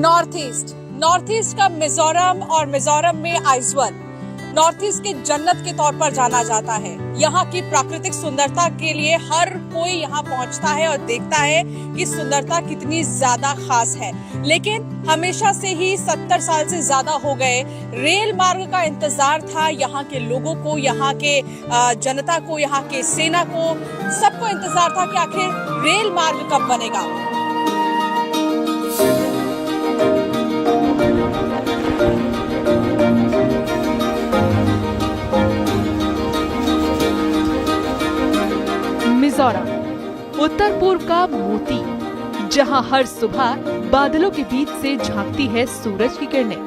North east का मिजोरम और मिजोरम में आइजवाल नॉर्थ ईस्ट के जन्नत के तौर पर जाना जाता है। यहाँ की प्राकृतिक सुंदरता के लिए हर कोई यहाँ पहुँचता है और देखता है कि सुंदरता कितनी ज्यादा खास है। लेकिन हमेशा से ही 70 साल से ज्यादा हो गए रेल मार्ग का इंतजार था यहाँ के लोगों को, यहाँ के जनता को, यहाँ के सेना को, सबको इंतजार था कि आखिर रेल मार्ग कब बनेगा। मिजोरम उत्तर पूर्व का मोती, जहां हर सुबह बादलों के बीच से झांकती है सूरज की किरणें,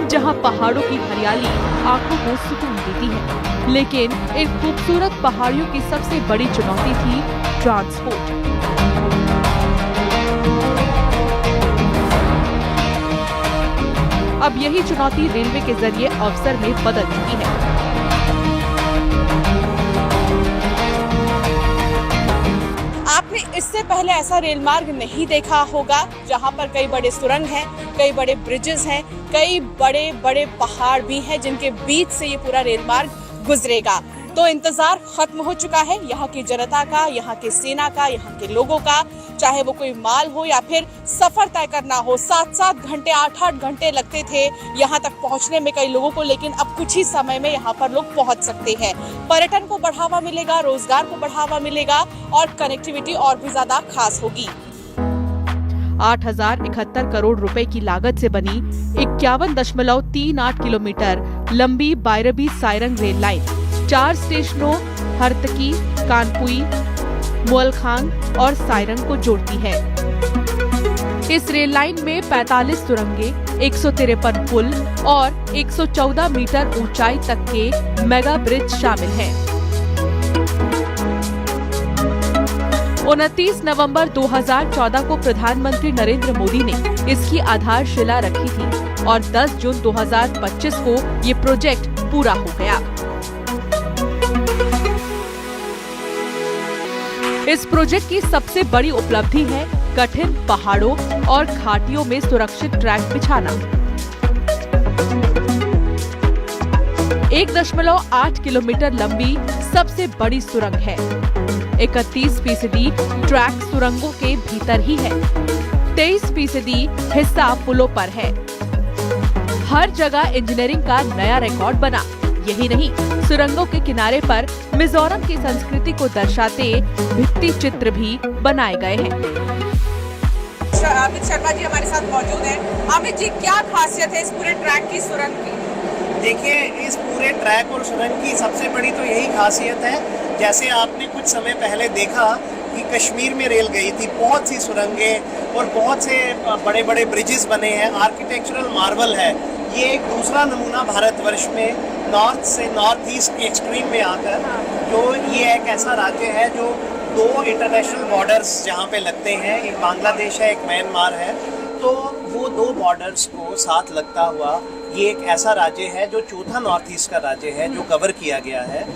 जहां पहाड़ों की हरियाली आंखों को सुकून देती है। लेकिन इन खूबसूरत पहाड़ियों की सबसे बड़ी चुनौती थी ट्रांसपोर्ट। अब यही चुनौती रेलवे के जरिए अवसर में बदल चुकी है। आपने इससे पहले ऐसा रेल मार्ग नहीं देखा होगा जहां पर कई बड़े सुरंग हैं, कई बड़े ब्रिजेस हैं, कई बड़े बड़े पहाड़ भी हैं जिनके बीच से ये पूरा रेल मार्ग गुजरेगा। तो इंतजार खत्म हो चुका है यहाँ की जनता का, यहाँ की सेना का, यहाँ के लोगों का। चाहे वो कोई माल हो या फिर सफर तय करना हो, 7-7 घंटे 8-8 घंटे लगते थे यहाँ तक पहुँचने में कई लोगों को, लेकिन अब कुछ ही समय में यहाँ पर लोग पहुँच सकते हैं। पर्यटन को बढ़ावा मिलेगा, रोजगार को बढ़ावा मिलेगा और कनेक्टिविटी और भी ज्यादा खास होगी। 8,071 करोड़ रुपए की लागत से बनी 51.38 किलोमीटर लंबी बायरबी सायरंग रेल लाइन 4 स्टेशनों हरतकी, कानपुई, मोलखांग और सायरंग को जोड़ती है। इस रेल लाइन में 45 सुरंगें, 153 पुल और 114 मीटर ऊंचाई तक के मेगा ब्रिज शामिल हैं। 29 नवंबर 2014 को प्रधानमंत्री नरेंद्र मोदी ने इसकी आधारशिला रखी थी और 10 जून 2025 को ये प्रोजेक्ट पूरा हो गया। इस प्रोजेक्ट की सबसे बड़ी उपलब्धि है कठिन पहाड़ों और घाटियों में सुरक्षित ट्रैक बिछाना। 1.8 किलोमीटर लंबी सबसे बड़ी सुरंग है। 31% ट्रैक सुरंगों के भीतर ही है। 23% हिस्सा पुलों पर है। हर जगह इंजीनियरिंग का नया रिकॉर्ड बना। यही नहीं, सुरंगों के किनारे पर मिजोरम की संस्कृति को दर्शाते भित्ति चित्र भी बनाए गए हैं। अमित शर्मा जी हमारे साथ मौजूद हैं। अमित जी, क्या खासियत है इस पूरे ट्रैक की, सुरंग की? देखिए, इस पूरे ट्रैक और सुरंग की सबसे बड़ी तो यही खासियत है, जैसे आपने कुछ समय पहले देखा कि कश्मीर में रेल गई थी, बहुत सी सुरंगें और बहुत से बड़े बड़े ब्रिजेस बने हैं, आर्किटेक्चरल मार्वल है। ये एक दूसरा नमूना भारतवर्ष में नॉर्थ से नॉर्थ ईस्ट के एक्सट्रीम में आकर, जो ये एक ऐसा राज्य है जो 2 इंटरनेशनल बॉर्डर्स जहाँ पे लगते हैं, एक बांग्लादेश है, एक म्यांमार है, तो वो 2 बॉर्डर्स को साथ लगता हुआ ये एक ऐसा राज्य है जो चौथा नॉर्थ ईस्ट का राज्य है जो कवर किया गया है।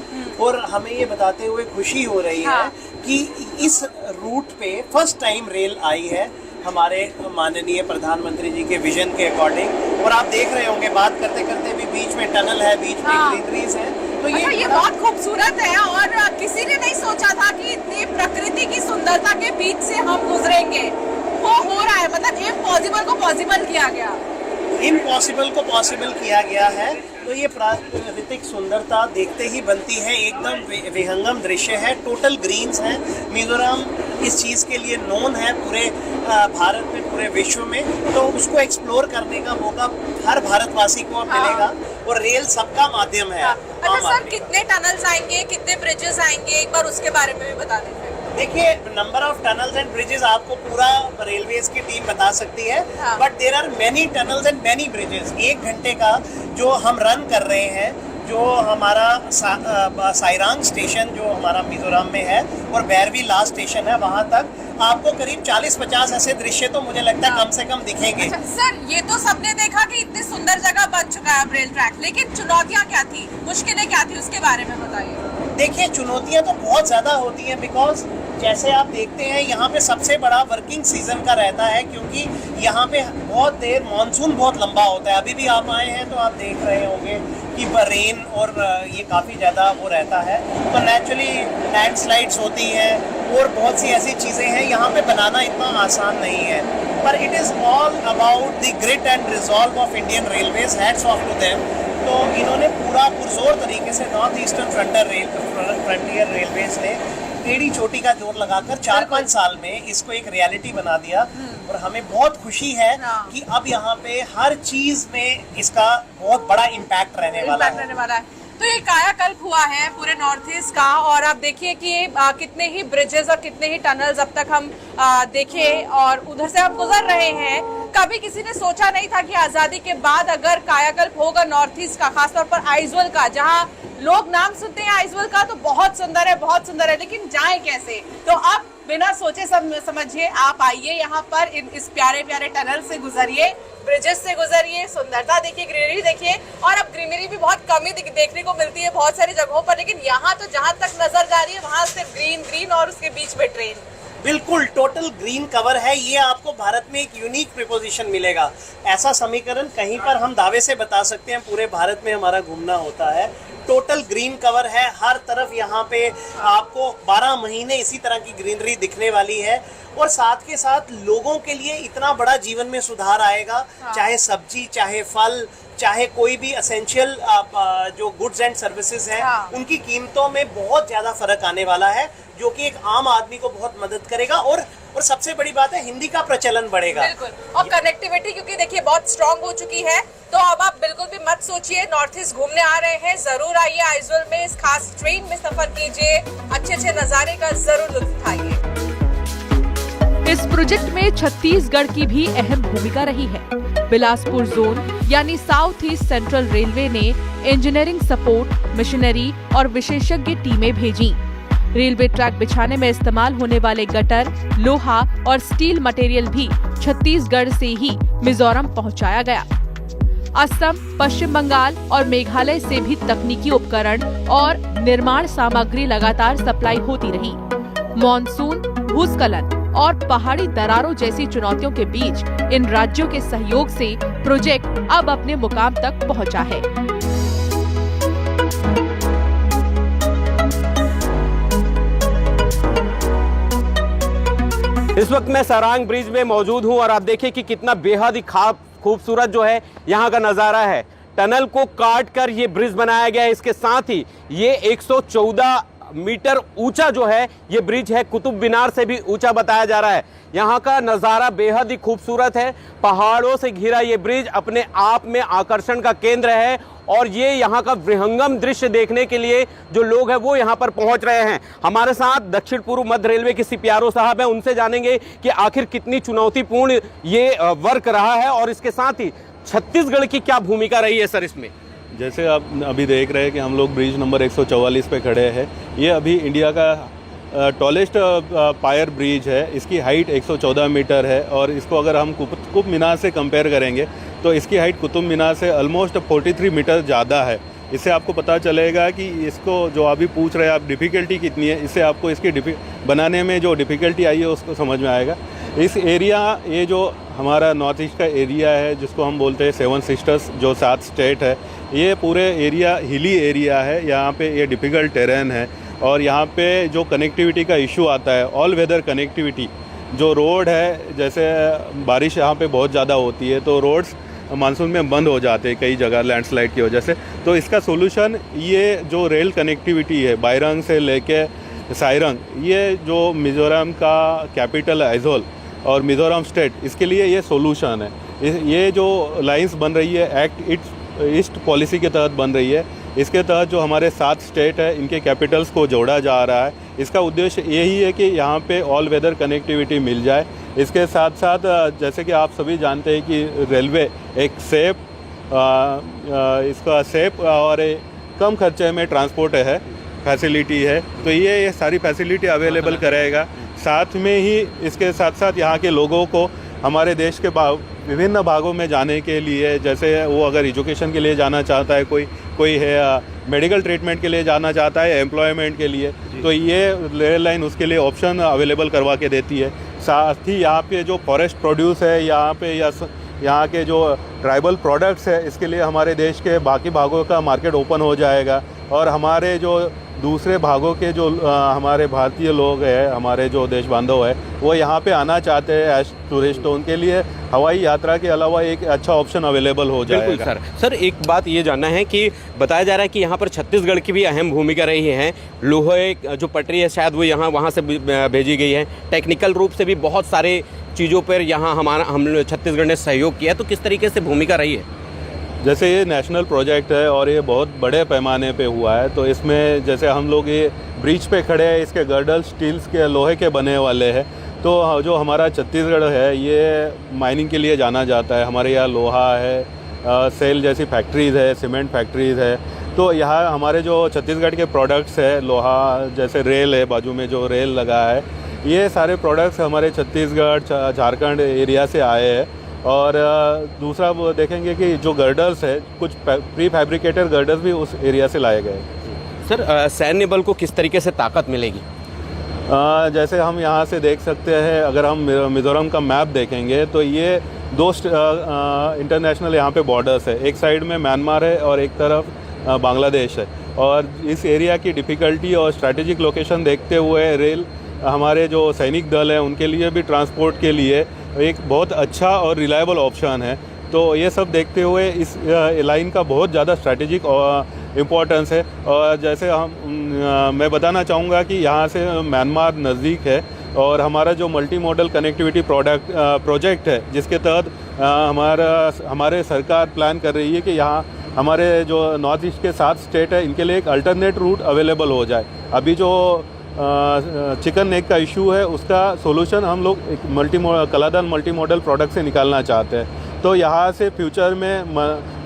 और हमें ये बताते हुए खुशी हो रही है कि इस रूट पे फर्स्ट टाइम रेल आई है हमारे माननीय प्रधानमंत्री जी के विजन के अकॉर्डिंग। और आप देख रहे होंगे, बात करते करते भी बीच में टनल है, बीच में ग्रीनरीज है, तो ये बहुत खूबसूरत है। और किसी ने नहीं सोचा था कि इतनी प्रकृति की सुंदरता के बीच से हम गुजरेंगे। वो हो रहा है, मतलब इम्पॉसिबल को पॉसिबल किया गया। इम्पॉसिबल को पॉसिबल किया गया है। तो ये प्राकृतिक सुंदरता देखते ही बनती है, एकदम विहंगम दृश्य है। टोटल ग्रीन्स हैं। मिजोरम इस चीज़ के लिए नोन है पूरे भारत में, पूरे विश्व में। तो उसको एक्सप्लोर करने का मौका हर भारतवासी को मिलेगा और रेल सबका माध्यम है। अच्छा सर, कितने टनल्स आएंगे, कितने ब्रिजेस आएंगे, एक बार उसके बारे में भी बता देते हैं। देखिए, number of tunnels and bridges आपको पूरा रेलवेज की टीम बता सकती है, but there are many tunnels and many bridges. 1 घंटे का जो हम रन कर रहे हैं, जो हमारा सायरंग स्टेशन जो हमारा मिजोरम में है और बैरबी लास्ट स्टेशन है, वहाँ तक आपको करीब 40-50 ऐसे दृश्य तो मुझे लगता है कम से कम दिखेंगे। अच्छा, सर, ये तो सबने देखा कि इतनी सुंदर जगह बन चुका है रेल ट्रैक, लेकिन चुनौतियाँ क्या थी, मुश्किलें क्या थी, उसके बारे में बताइए। देखिए, चुनौतियाँ तो बहुत ज़्यादा होती हैं, बिकॉज जैसे आप देखते हैं यहाँ पे सबसे बड़ा वर्किंग सीजन का रहता है, क्योंकि यहाँ पे बहुत देर मानसून बहुत लंबा होता है। अभी भी आप आए हैं तो आप देख रहे होंगे कि रेन और ये काफ़ी ज़्यादा वो रहता है, तो नेचुरली लैंडस्लाइड्स होती हैं और बहुत सी ऐसी चीज़ें हैं। यहाँ पे बनाना इतना आसान नहीं है, पर it is all about the grit and resolve of Indian railways. Hats off to them. तो इन्होंने पूरा पुरजोर तरीके से नॉर्थ ईस्टर्न फ्रंटियर रेलवेज ने टेढ़ी चोटी का जोर लगाकर 4-5 साल में इसको एक रियलिटी बना दिया, और हमें बहुत खुशी है कि अब यहाँ पे हर चीज में इसका बहुत बड़ा इम्पैक्ट रहने वाला है। तो ये कायाकल्प हुआ है पूरे नॉर्थ ईस्ट का, और आप देखिए कि कितने ही ब्रिजेस और कितने ही टनल्स अब तक हम देखे और उधर से हम गुजर रहे हैं। कभी किसी ने सोचा नहीं था कि आजादी के बाद अगर कायाकल्प होगा नॉर्थ ईस्ट का, खासतौर पर आइजोल का, जहां लोग नाम सुनते हैं आइजोल का तो बहुत सुंदर है, बहुत सुंदर है, लेकिन जाए कैसे। तो अब बिना सोचे समझिए आप आइए यहाँ पर, इस प्यारे प्यारे टनल से गुजरिए, ब्रिजेस से गुजरिए, सुंदरता देखिए, ग्रीनरी देखिए। और अब ग्रीनरी भी बहुत कम ही देखने को मिलती है बहुत सारी जगहों पर, लेकिन यहाँ तो जहाँ तक नजर जा रही है वहाँ सिर्फ ग्रीन ग्रीन और उसके बीच में ट्रेन। बिल्कुल टोटल ग्रीन कवर है। ये आपको भारत में एक यूनिक प्रिपोजिशन मिलेगा। ऐसा समीकरण कहीं पर हम दावे से बता सकते हैं पूरे भारत में हमारा घूमना होता है। टोटल ग्रीन कवर है, हर तरफ यहाँ पे आपको 12 महीने इसी तरह की ग्रीनरी दिखने वाली है, और साथ के साथ लोगों के लिए इतना बड़ा जीवन में सुधार आएगा। चाहे सब्जी, चाहे फल, चाहे कोई भी एसेंशियल जो गुड्स एंड सर्विसेज हैं, उनकी कीमतों में बहुत ज्यादा फर्क आने वाला है, जो कि एक आम आदमी को बहुत मदद करेगा। और सबसे बड़ी बात है, हिंदी का प्रचलन बढ़ेगा। बिल्कुल, और कनेक्टिविटी क्योंकि देखिए बहुत स्ट्रांग हो चुकी है, तो अब आप बिल्कुल भी मत सोचिए। नॉर्थ ईस्ट घूमने आ रहे हैं, जरूर आइए आइजोल में, इस खास ट्रेन में सफर कीजिए, अच्छे अच्छे नजारे का जरूर लुत्फ उठाइए। इस प्रोजेक्ट में छत्तीसगढ़ की भी अहम भूमिका रही है। बिलासपुर जोन यानी साउथ ईस्ट सेंट्रल रेलवे ने इंजीनियरिंग सपोर्ट, मशीनरी और विशेषज्ञ टीमें भेजी। रेलवे ट्रैक बिछाने में इस्तेमाल होने वाले गटर, लोहा और स्टील मटेरियल भी छत्तीसगढ़ से ही मिजोरम पहुंचाया गया। असम, पश्चिम बंगाल और मेघालय से भी तकनीकी उपकरण और निर्माण सामग्री लगातार सप्लाई होती रही। मॉनसून, भूस्खलन और पहाड़ी दरारों जैसी चुनौतियों के बीच इन राज्यों के सहयोग से प्रोजेक्ट अब अपने मुकाम तक पहुंचा है। इस वक्त मैं सरांग ब्रिज में मौजूद हूं और आप देखिए कि कितना बेहद ही खूबसूरत जो है यहाँ का नज़ारा है। टनल को काट कर ये ब्रिज बनाया गया है। इसके साथ ही ये 114 मीटर ऊंचा जो है ये ब्रिज है, कुतुब मीनार से भी ऊंचा बताया जा रहा है। यहाँ का नज़ारा बेहद ही खूबसूरत है। पहाड़ों से घिरा ये ब्रिज अपने आप में आकर्षण का केंद्र है, और ये यहाँ का विहंगम दृश्य देखने के लिए जो लोग हैं वो यहाँ पर पहुँच रहे हैं। हमारे साथ दक्षिण पूर्व मध्य रेलवे के सीपीआरओ साहब हैं, उनसे जानेंगे कि आखिर कितनी चुनौतीपूर्ण ये वर्क रहा है, और इसके साथ ही छत्तीसगढ़ की क्या भूमिका रही है सर इसमें। जैसे आप अभी देख रहे हैं कि हम लोग ब्रिज नंबर 144 पे खड़े हैं। ये अभी इंडिया का टॉलेस्ट पायर ब्रिज है। इसकी हाइट 114 मीटर है, और इसको अगर हम कुतुब मीनार से कंपेयर करेंगे तो इसकी हाइट कुतुब मीनार से ऑलमोस्ट 43 मीटर ज़्यादा है। इससे आपको पता चलेगा कि इसको जो अभी पूछ रहे हैं आप डिफ़िकल्टी कितनी है, इससे आपको इसकी बनाने में जो डिफ़िकल्टी आई है उसको समझ में आएगा। इस एरिया, ये जो हमारा नॉर्थ ईस्ट का एरिया है जिसको हम बोलते हैं 7 सिस्टर्स, जो 7 स्टेट है, ये पूरे एरिया हिली एरिया है। यहाँ पे ये डिफ़िकल्ट टेरेन है, और यहाँ पे जो कनेक्टिविटी का इशू आता है, ऑल वेदर कनेक्टिविटी, जो रोड है, जैसे बारिश यहाँ पे बहुत ज़्यादा होती है तो रोड्स मानसून में बंद हो जाते हैं कई जगह लैंडस्लाइड की वजह से। तो इसका सोल्यूशन ये जो रेल कनेक्टिविटी है बायरंग से लेके साइरंग, ये जो मिज़ोरम का कैपिटल है आइजोल और मिज़ोरम स्टेट, इसके लिए ये सोल्यूशन है। ये जो लाइंस बन रही है एक्ट ईस्ट पॉलिसी के तहत बन रही है। इसके तहत जो हमारे 7 स्टेट है इनके कैपिटल्स को जोड़ा जा रहा है। इसका उद्देश्य यही है कि यहाँ पे ऑल वेदर कनेक्टिविटी मिल जाए। इसके साथ साथ जैसे कि आप सभी जानते हैं कि रेलवे एक सेफ इसका सेफ और कम खर्चे में ट्रांसपोर्ट है फैसिलिटी है, तो ये सारी फैसिलिटी अवेलेबल कराएगा। साथ में ही इसके साथ साथ यहाँ के लोगों को हमारे देश के विभिन्न भागों में जाने के लिए, जैसे वो अगर एजुकेशन के लिए जाना चाहता है, कोई है मेडिकल ट्रीटमेंट के लिए जाना चाहता है, एम्प्लॉयमेंट के लिए, तो ये रेल लाइन उसके लिए ऑप्शन अवेलेबल करवा के देती है। साथ ही यहाँ पे जो फॉरेस्ट प्रोड्यूस है यहाँ पे, या यहाँ के जो ट्राइबल प्रोडक्ट्स है, इसके लिए हमारे देश के बाकी भागों का मार्केट ओपन हो जाएगा। और हमारे जो दूसरे भागों के जो हमारे भारतीय लोग हैं, हमारे जो देश बांधव है, वो यहाँ पे आना चाहते हैं एज टूरिस्ट, तो उनके लिए हवाई यात्रा के अलावा एक अच्छा ऑप्शन अवेलेबल हो जाएगा। बिल्कुल सर, एक बात ये जानना है कि बताया जा रहा है कि यहाँ पर छत्तीसगढ़ की भी अहम भूमिका रही है। लोहे जो पटरी है शायद वो वहाँ से भेजी गई है। टेक्निकल रूप से भी बहुत सारे चीज़ों पर यहाँ हम छत्तीसगढ़ ने सहयोग किया, तो किस तरीके से भूमिका रही है? जैसे ये नेशनल प्रोजेक्ट है और ये बहुत बड़े पैमाने पे हुआ है, तो इसमें जैसे हम लोग ये ब्रिज पे खड़े हैं, इसके गर्डल स्टील्स के लोहे के बने वाले हैं। तो जो हमारा छत्तीसगढ़ है ये माइनिंग के लिए जाना जाता है। हमारे यहाँ लोहा है, सेल जैसी फैक्ट्रीज़ है, सीमेंट फैक्ट्रीज़ है। तो यहाँ हमारे जो छत्तीसगढ़ के प्रोडक्ट्स है, लोहा जैसे रेल है, बाजू में जो रेल लगा है, ये सारे प्रोडक्ट्स हमारे छत्तीसगढ़ झारखंड एरिया से आए हैं। और दूसरा वो देखेंगे कि जो गर्डर्स है, कुछ प्री फैब्रिकेटेड गर्डर्स भी उस एरिया से लाए गए। सर, सैन्य बल को किस तरीके से ताकत मिलेगी? जैसे हम यहाँ से देख सकते हैं, अगर हम मिज़ोरम का मैप देखेंगे तो ये दो इंटरनेशनल यहाँ पे बॉर्डर्स है। एक साइड में म्यांमार है और एक तरफ बांग्लादेश है। और इस एरिया की डिफ़िकल्टी और स्ट्रैटेजिक लोकेशन देखते हुए रेल हमारे जो सैनिक दल हैं उनके लिए भी ट्रांसपोर्ट के लिए एक बहुत अच्छा और रिलायबल ऑप्शन है। तो ये सब देखते हुए इस लाइन का बहुत ज़्यादा स्ट्रैटेजिक इम्पोर्टेंस है। और जैसे मैं बताना चाहूँगा कि यहाँ से म्यांमार नज़दीक है और हमारा जो मल्टी मॉडल कनेक्टिविटी प्रोजेक्ट है, जिसके तहत हमारे सरकार प्लान कर रही है कि यहाँ हमारे जो नॉर्थ ईस्ट के 7 स्टेट है, इनके लिए एक अल्टरनेट रूट अवेलेबल हो जाए। अभी जो चिकन नेक का इशू है, उसका सोल्यूशन हम लोग एक कलादान मल्टी मॉडल प्रोडक्ट से निकालना चाहते हैं। तो यहाँ से फ्यूचर में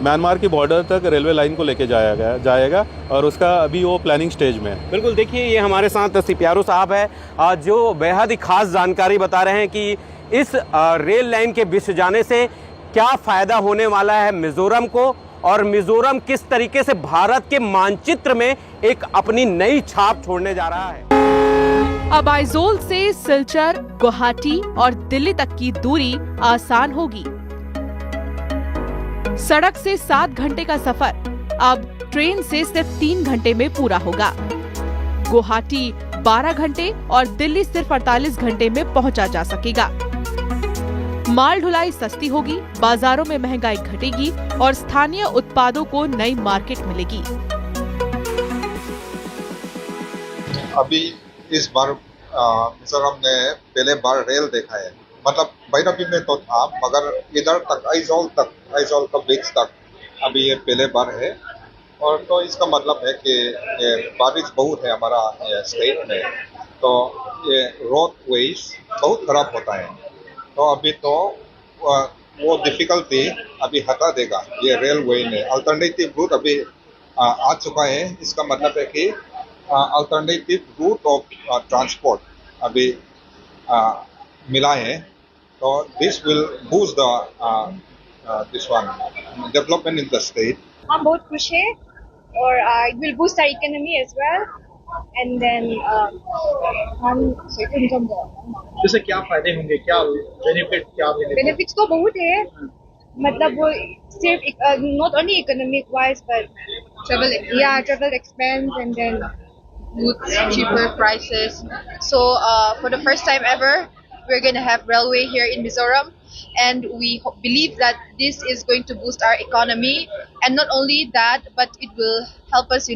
म्यांमार की बॉर्डर तक रेलवे लाइन को लेके जाएगा और उसका अभी वो प्लानिंग स्टेज में है। बिल्कुल, देखिए ये हमारे साथ सिपियारो साहब है जो बेहद ही खास जानकारी बता रहे हैं कि इस रेल लाइन के बिछ जाने से क्या फ़ायदा होने वाला है मिज़ोरम को, और मिज़ोरम किस तरीके से भारत के मानचित्र में एक अपनी नई छाप छोड़ने जा रहा है। अब आइजोल से सिलचर, गुवाहाटी और दिल्ली तक की दूरी आसान होगी। सड़क से 7 घंटे का सफर अब ट्रेन से सिर्फ 3 घंटे में पूरा होगा। गुवाहाटी 12 घंटे और दिल्ली सिर्फ 48 घंटे में पहुंचा जा सकेगा। माल ढुलाई सस्ती होगी, बाजारों में महंगाई घटेगी और स्थानीय उत्पादों को नई मार्केट मिलेगी। अभी इस बार मिजोरम ने पहले बार रेल देखा है। मतलब भैरवी में तो था, मगर इधर तक आइजोल का बीच तक अभी ये पहले बार है। और तो इसका मतलब है कि बारिश बहुत है हमारा स्टेट में, तो ये रोड वेज बहुत खराब होता है। तो अभी तो वो डिफिकल्टी अभी हटा देगा ये रेलवे ने। अल्टरनेटिव रूट अभी आ चुका है। इसका मतलब है कि अल्टरनेटिव रूट ऑफ ट्रांसपोर्ट अभी मिला है। तो this will boost the this one development in the state. हम बहुत खुश है और it will boost our economy as well, and then हम इनकम जैसे क्या फायदे होंगे, क्या बेनिफिट क्या मिलेगा? बेनिफिट्स तो बहुत है। मतलब वो सिर्फ not only economic wise but travel expense and then goods cheaper prices. So for the first time ever we're going to have railway here in Mizoram, and we believe that this is going to boost our economy. And not only that, but it will help us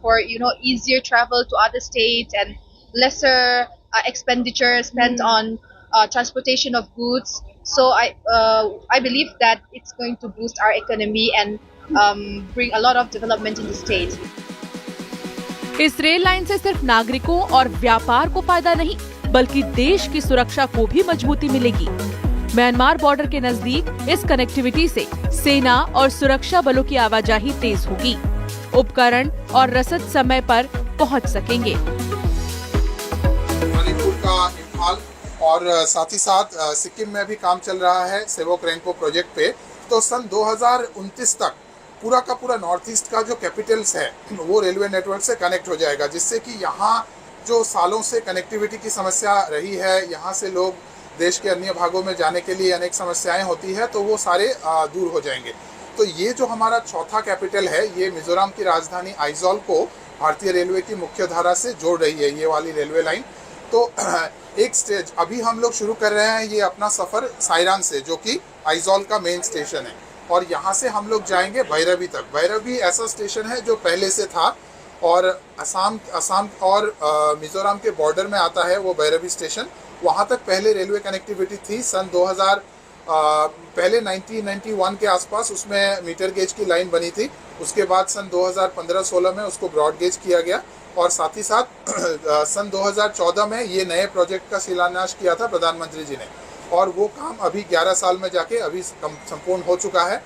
for easier travel to other states and lesser expenditure spent on transportation of goods. So I believe that it's going to boost our economy and bring a lot of development in the state. इस rail line से सिर्फ नागरिकों और व्यापार को फायदा नहीं, बल्कि देश की सुरक्षा को भी मजबूती मिलेगी। म्यांमार बॉर्डर के नजदीक इस कनेक्टिविटी से सेना और सुरक्षा बलों की आवाजाही तेज होगी। उपकरण और रसद समय पर पहुंच सकेंगे। मणिपुर का इम्फाल और साथ ही साथ सिक्किम में भी काम चल रहा है सेवक रेंको प्रोजेक्ट पे। तो सन 2029 तक पूरा का पूरा नॉर्थ ईस्ट का जो कैपिटल्स है वो रेलवे नेटवर्क से कनेक्ट हो जाएगा, जिससे कि यहाँ जो सालों से कनेक्टिविटी की समस्या रही है, यहाँ से लोग देश के अन्य भागों में जाने के लिए अनेक समस्याएं होती है, तो वो सारे दूर हो जाएंगे। तो ये जो हमारा चौथा कैपिटल है, ये मिजोरम की राजधानी आइजॉल को भारतीय रेलवे की मुख्य धारा से जोड़ रही है, ये वाली रेलवे लाइन। तो एक स्टेज अभी हम लोग शुरू कर रहे हैं ये अपना सफ़र साइरान से, जो कि आइजॉल का मेन स्टेशन है, और यहाँ से हम लोग जाएंगे भैरवी तक। भैरवी ऐसा स्टेशन है जो पहले से था और असम और मिजोरम के बॉर्डर में आता है वो भैरवी स्टेशन। वहाँ तक पहले रेलवे कनेक्टिविटी थी सन 2000 पहले 1991 के आसपास उसमें मीटर गेज की लाइन बनी थी। उसके बाद सन 2015-16 में उसको ब्रॉड गेज किया गया, और साथ ही साथ सन 2014 में ये नए प्रोजेक्ट का शिलान्यास किया था प्रधानमंत्री जी ने, और वो काम अभी 11 साल में जाके अभी संपूर्ण हो चुका है।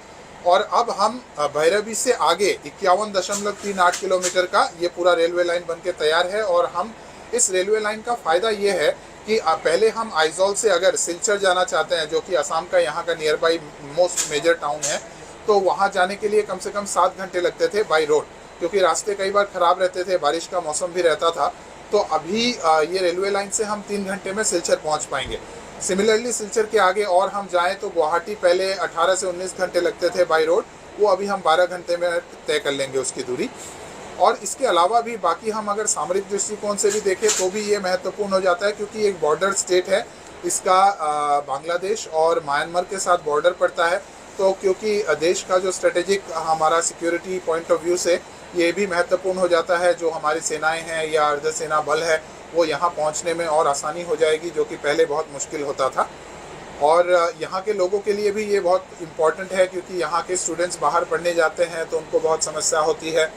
और अब हम भैरवी से आगे 51.38 किलोमीटर का ये पूरा रेलवे लाइन बनके तैयार है। और हम इस रेलवे लाइन का फ़ायदा ये है कि पहले हम आइजॉल से अगर सिलचर जाना चाहते हैं, जो कि असम का यहाँ का nearby most major town है, तो वहाँ जाने के लिए कम से कम 7 घंटे लगते थे बाई रोड, क्योंकि रास्ते कई बार ख़राब रहते थे, बारिश का मौसम भी रहता था। तो अभी ये रेलवे लाइन से हम 3 घंटे में सिलचर पहुँच पाएंगे। सिमिलरली सिलचर के आगे और हम जाएं तो गुवाहाटी पहले 18 से 19 घंटे लगते थे बाई रोड, वो अभी हम 12 घंटे में तय कर लेंगे उसकी दूरी। और इसके अलावा भी बाकी हम अगर सामरिक दृष्टिकोण से भी देखें तो भी ये महत्वपूर्ण हो जाता है, क्योंकि एक बॉर्डर स्टेट है, इसका बांग्लादेश और म्यांमार के साथ बॉर्डर पड़ता है। तो क्योंकि देश का जो स्ट्रेटेजिक हमारा सिक्योरिटी पॉइंट ऑफ व्यू से ये भी महत्वपूर्ण हो जाता है, जो हमारी सेनाएं हैं या अर्धसेना बल है वो यहाँ पहुँचने में और आसानी हो जाएगी, जो कि पहले बहुत मुश्किल होता था। और यहाँ के लोगों के लिए भी ये बहुत इम्पॉर्टेंट है, क्योंकि यहाँ के स्टूडेंट्स बाहर पढ़ने जाते हैं तो उनको बहुत समस्या होती है।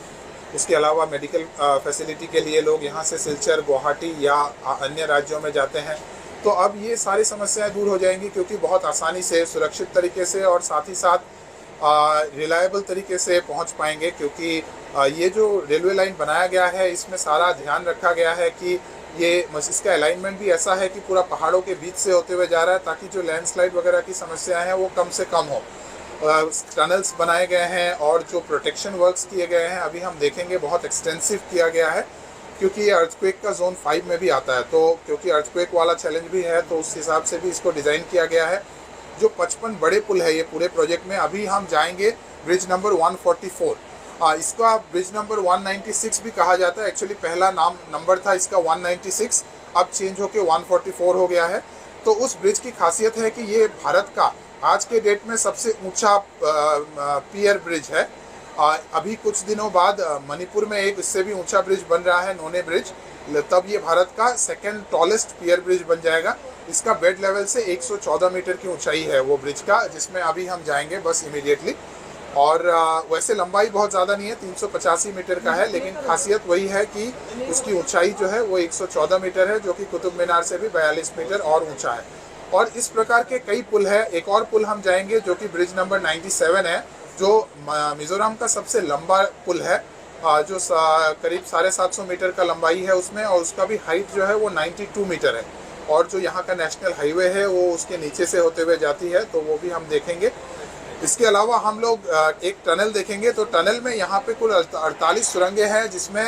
उसके अलावा मेडिकल फैसिलिटी के लिए लोग यहाँ से सिलचर, गुवाहाटी या अन्य राज्यों में जाते हैं। तो अब ये सारी समस्याएं दूर हो जाएंगी, क्योंकि बहुत आसानी से, सुरक्षित तरीके से और साथ ही साथ रिलायबल तरीके से पहुँच पाएंगे। क्योंकि ये जो रेलवे लाइन बनाया गया है, इसमें सारा ध्यान रखा गया है कि इसका अलाइनमेंट भी ऐसा है कि पूरा पहाड़ों के बीच से होते हुए जा रहा है, ताकि जो लैंडस्लाइड वगैरह की समस्याएं हैं वो कम से कम हो। टनल्स बनाए गए हैं और जो प्रोटेक्शन वर्क्स किए गए हैं, अभी हम देखेंगे बहुत एक्सटेंसिव किया गया है, क्योंकि ये अर्थक्वेक का जोन 5 में भी आता है। तो क्योंकि अर्थक्वेक वाला चैलेंज भी है, तो उस हिसाब से भी इसको डिज़ाइन किया गया है। जो 55 बड़े पुल है ये पूरे प्रोजेक्ट में, अभी हम जाएंगे ब्रिज नंबर 144। इसका ब्रिज नंबर 196 भी कहा जाता है। एक्चुअली पहला नंबर था इसका 196, अब चेंज होके 144 हो गया है। तो उस ब्रिज की खासियत है कि ये भारत का आज के डेट में सबसे ऊंचा पियर ब्रिज है। अभी कुछ दिनों बाद मणिपुर में एक इससे भी ऊंचा ब्रिज बन रहा है, नोने ब्रिज, तब ये भारत का सेकेंड टॉलेस्ट पियर ब्रिज बन जाएगा। इसका बेड लेवल से 114 मीटर की ऊंचाई है वो ब्रिज का, जिसमें अभी हम जाएंगे बस इमीडिएटली। और वैसे लंबाई बहुत ज़्यादा नहीं है, 385 मीटर का है, लेकिन खासियत वही है कि उसकी ऊंचाई जो है वो 114 मीटर है, जो कि कुतुब मीनार से भी 42 मीटर और ऊंचा है। और इस प्रकार के कई पुल है। एक और पुल हम जाएंगे जो कि ब्रिज नंबर 97 है, जो मिजोरम का सबसे लंबा पुल है, जो करीब 750 मीटर का लंबाई है उसमें, और उसका भी हाइट जो है वो 92 मीटर है। और जो यहाँ का नेशनल हाईवे है वो उसके नीचे से होते हुए जाती है, तो वो भी हम देखेंगे। इसके अलावा हम लोग एक टनल देखेंगे। तो टनल में यहाँ पे कुल 48 सुरंगें हैं, जिसमें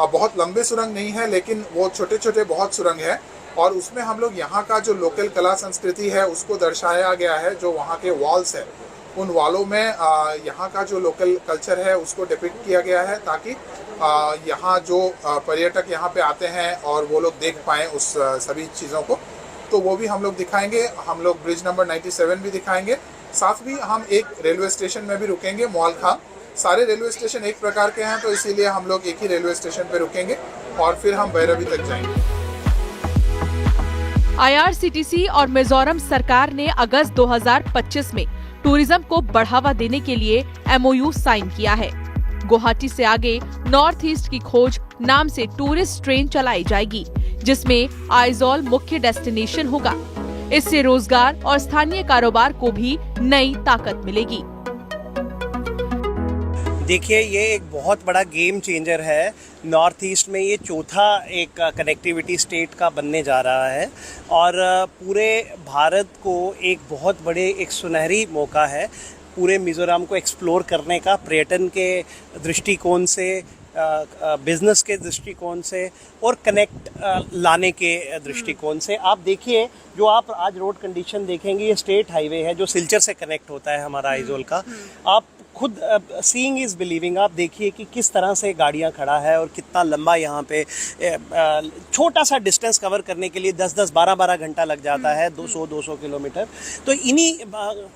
बहुत लंबे सुरंग नहीं है, लेकिन वो छोटे छोटे बहुत सुरंग हैं। और उसमें हम लोग यहाँ का जो लोकल कला संस्कृति है उसको दर्शाया गया है। जो वहाँ के वॉल्स है, उन वॉलों में यहाँ का जो लोकल कल्चर है उसको डिपिक्ट किया गया है, ताकि यहाँ जो पर्यटक यहाँ पे आते हैं और वो लोग देख पाएँ उस सभी चीज़ों को। तो वो भी हम लोग दिखाएंगे। हम लोग ब्रिज नंबर 97 भी दिखाएंगे। साथ भी हम एक रेलवे स्टेशन में भी रुकेंगे, मौलखाम। सारे रेलवे स्टेशन एक प्रकार के हैं, तो इसीलिए हम लोग एक ही रेलवे स्टेशन पे रुकेंगे और फिर हम भैरवी तक जाएंगे। IRCTC और मिजोरम सरकार ने अगस्त 2025 में टूरिज्म को बढ़ावा देने के लिए MOU साइन किया है। गुवाहाटी से आगे नॉर्थ ईस्ट की खोज नाम से टूरिस्ट ट्रेन चलाई जाएगी, जिसमें आइजॉल मुख्य डेस्टिनेशन होगा। इससे रोजगार और स्थानीय कारोबार को भी नई ताकत मिलेगी। देखिए, ये एक बहुत बड़ा गेम चेंजर है। नॉर्थ ईस्ट में ये चौथा एक कनेक्टिविटी स्टेट का बनने जा रहा है, और पूरे भारत को एक बहुत बड़े एक सुनहरी मौका है। पूरे मिज़ोरम को एक्सप्लोर करने का, पर्यटन के दृष्टिकोण से, बिजनेस के दृष्टिकोण से और कनेक्ट लाने के दृष्टिकोण से। आप देखिए, जो आप आज रोड कंडीशन देखेंगे, ये स्टेट हाईवे है जो सिलचर से कनेक्ट होता है हमारा आइजोल का। आप खुद सीइंग इज़ बिलीविंग। आप देखिए कि किस तरह से गाड़ियां खड़ा है और कितना लंबा यहाँ पे छोटा सा डिस्टेंस कवर करने के लिए 10-10, 12-12 घंटा लग जाता है, 200 किलोमीटर। तो इन्हीं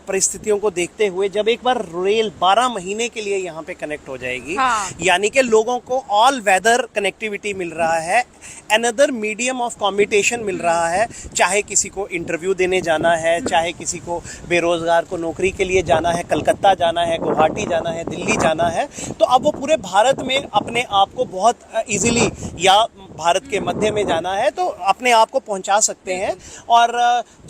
परिस्थितियों को देखते हुए जब एक बार रेल 12 महीने के लिए यहाँ पे कनेक्ट हो जाएगी, यानी कि लोगों को ऑल वेदर कनेक्टिविटी मिल रहा है, अनदर मीडियम ऑफ कम्यूटेशन मिल रहा है, चाहे किसी को इंटरव्यू देने जाना है, चाहे किसी को बेरोजगार को नौकरी के लिए जाना है, कलकत्ता जाना है, गुवाहाटी जाना है, दिल्ली जाना है, तो अब वो पूरे भारत में अपने आप को बहुत इजीली, या भारत के मध्य में जाना है तो अपने आप को पहुंचा सकते हैं। और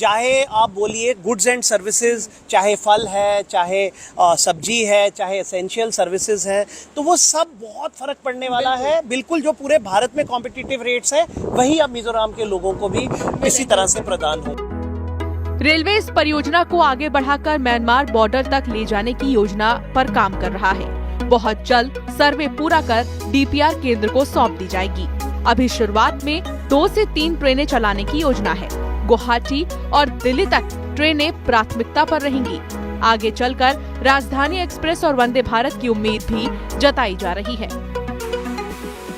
चाहे आप बोलिए गुड्स एंड सर्विसेज, चाहे फल है, चाहे सब्जी है, चाहे एसेंशियल सर्विसेज है, तो वो सब बहुत फर्क पड़ने वाला है। बिल्कुल जो पूरे भारत में कॉम्पिटिटिव रेट्स है, वही अब मिजोरम के लोगों को भी इसी तरह से प्रदान हो। रेलवे इस परियोजना को आगे बढ़ाकर म्यांमार बॉर्डर तक ले जाने की योजना पर काम कर रहा है। बहुत जल्द सर्वे पूरा कर डीपीआर केंद्र को सौंप दी जाएगी। अभी शुरुआत में 2 से 3 ट्रेनें चलाने की योजना है। गुवाहाटी और दिल्ली तक ट्रेनें प्राथमिकता पर रहेंगी। आगे चलकर राजधानी एक्सप्रेस और वंदे भारत की उम्मीद भी जताई जा रही है।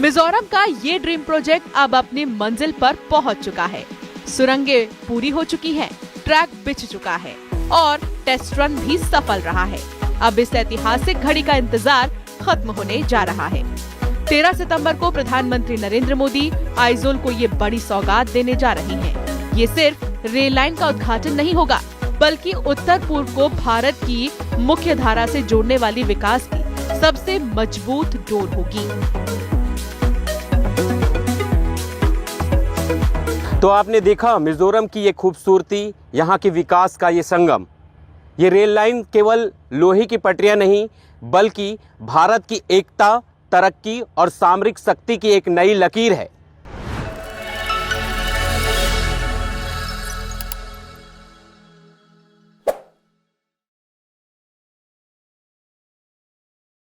मिजोरम का ये ड्रीम प्रोजेक्ट अब अपनी मंजिल पर पहुंच चुका है। सुरंगें पूरी हो चुकी हैं, ट्रैक बिछ चुका है और टेस्ट रन भी सफल रहा है। अब इस ऐतिहासिक घड़ी का इंतजार खत्म होने जा रहा है। 13 सितंबर को प्रधानमंत्री नरेंद्र मोदी आइजोल को ये बड़ी सौगात देने जा रहे हैं। ये सिर्फ रेल लाइन का उद्घाटन नहीं होगा, बल्कि उत्तर पूर्व को भारत की मुख्य धारा से जोड़ने वाली विकास की सबसे मजबूत डोर होगी। तो आपने देखा मिजोरम की ये खूबसूरती, यहाँ के विकास का ये संगम। ये रेल लाइन केवल लोहे की पटरियां नहीं, बल्कि भारत की एकता, तरक्की और सामरिक शक्ति की एक नई लकीर है।